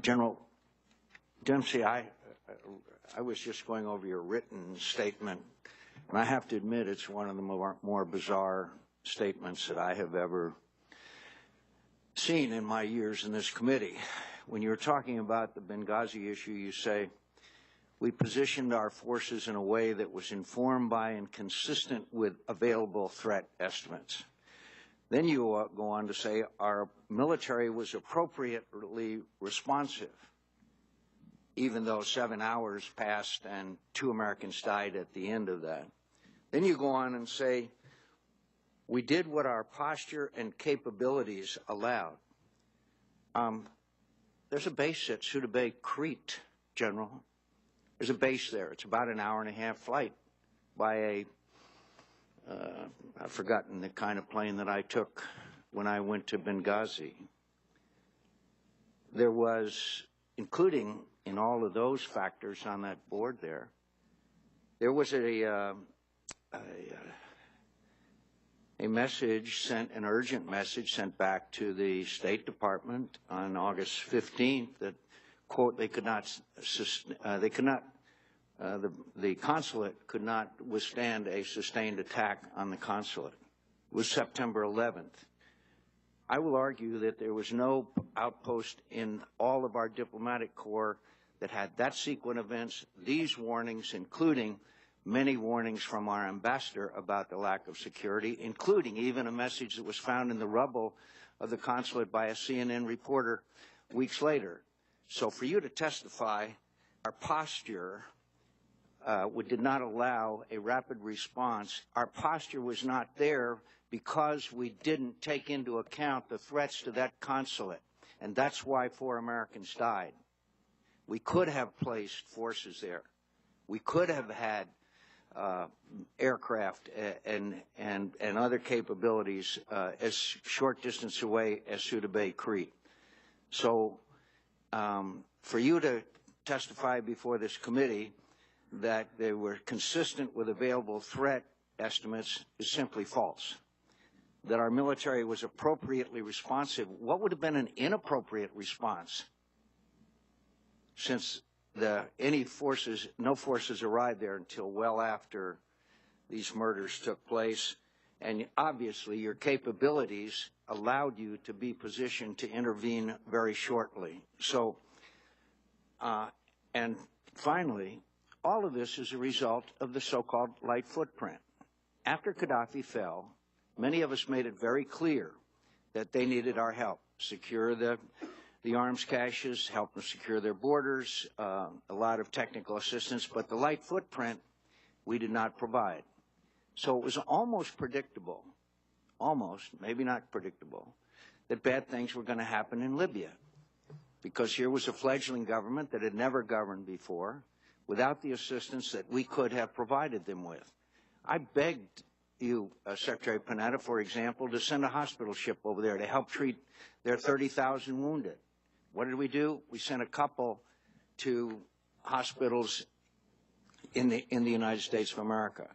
General Dempsey, I was just going over your written statement, and I have to admit it's one of the more bizarre statements that I have ever seen in my years in this committee. When you're talking about the Benghazi issue, you say, we positioned our forces in a way that was informed by and consistent with available threat estimates. Then you go on to say our military was appropriately responsive, even though 7 hours passed and 2 Americans died at the end of that. Then you go on and say, we did what our posture and capabilities allowed. There's a base at Suda Bay, Crete, General. There's a base there. It's about an hour-and-a-half flight by a, I've forgotten the kind of plane that I took when I went to Benghazi. There was, including in all of those factors on that board there was a message sent, an urgent message sent back to the State Department on August 15th that, quote, the consulate could not withstand a sustained attack on the consulate. It was September 11th. I will argue that there was no outpost in all of our diplomatic corps that had that sequence of events, these warnings, including many warnings from our ambassador about the lack of security, including even a message that was found in the rubble of the consulate by a CNN reporter weeks later. So for you to testify, our posture did not allow a rapid response. Our posture was not there because we didn't take into account the threats to that consulate, and that's why 4 Americans died. We could have placed forces there. We could have had aircraft and other capabilities as short distance away as Suda Bay, Crete. So for you to testify before this committee that they were consistent with available threat estimates is simply false. That our military was appropriately responsive. What would have been an inappropriate response, since no forces arrived there until well after these murders took place, and obviously your capabilities allowed you to be positioned to intervene very shortly. So, and finally, all of this is a result of the so-called light footprint. After Gaddafi fell, many of us made it very clear that they needed our help, secure the arms caches, help them secure their borders, a lot of technical assistance, but the light footprint we did not provide. So it was almost predictable, maybe not predictable, that bad things were going to happen in Libya, because here was a fledgling government that had never governed before without the assistance that we could have provided them with. I begged you, Secretary Panetta, for example, to send a hospital ship over there to help treat their 30,000 wounded. What did we do? We sent a couple to hospitals in the United States of America.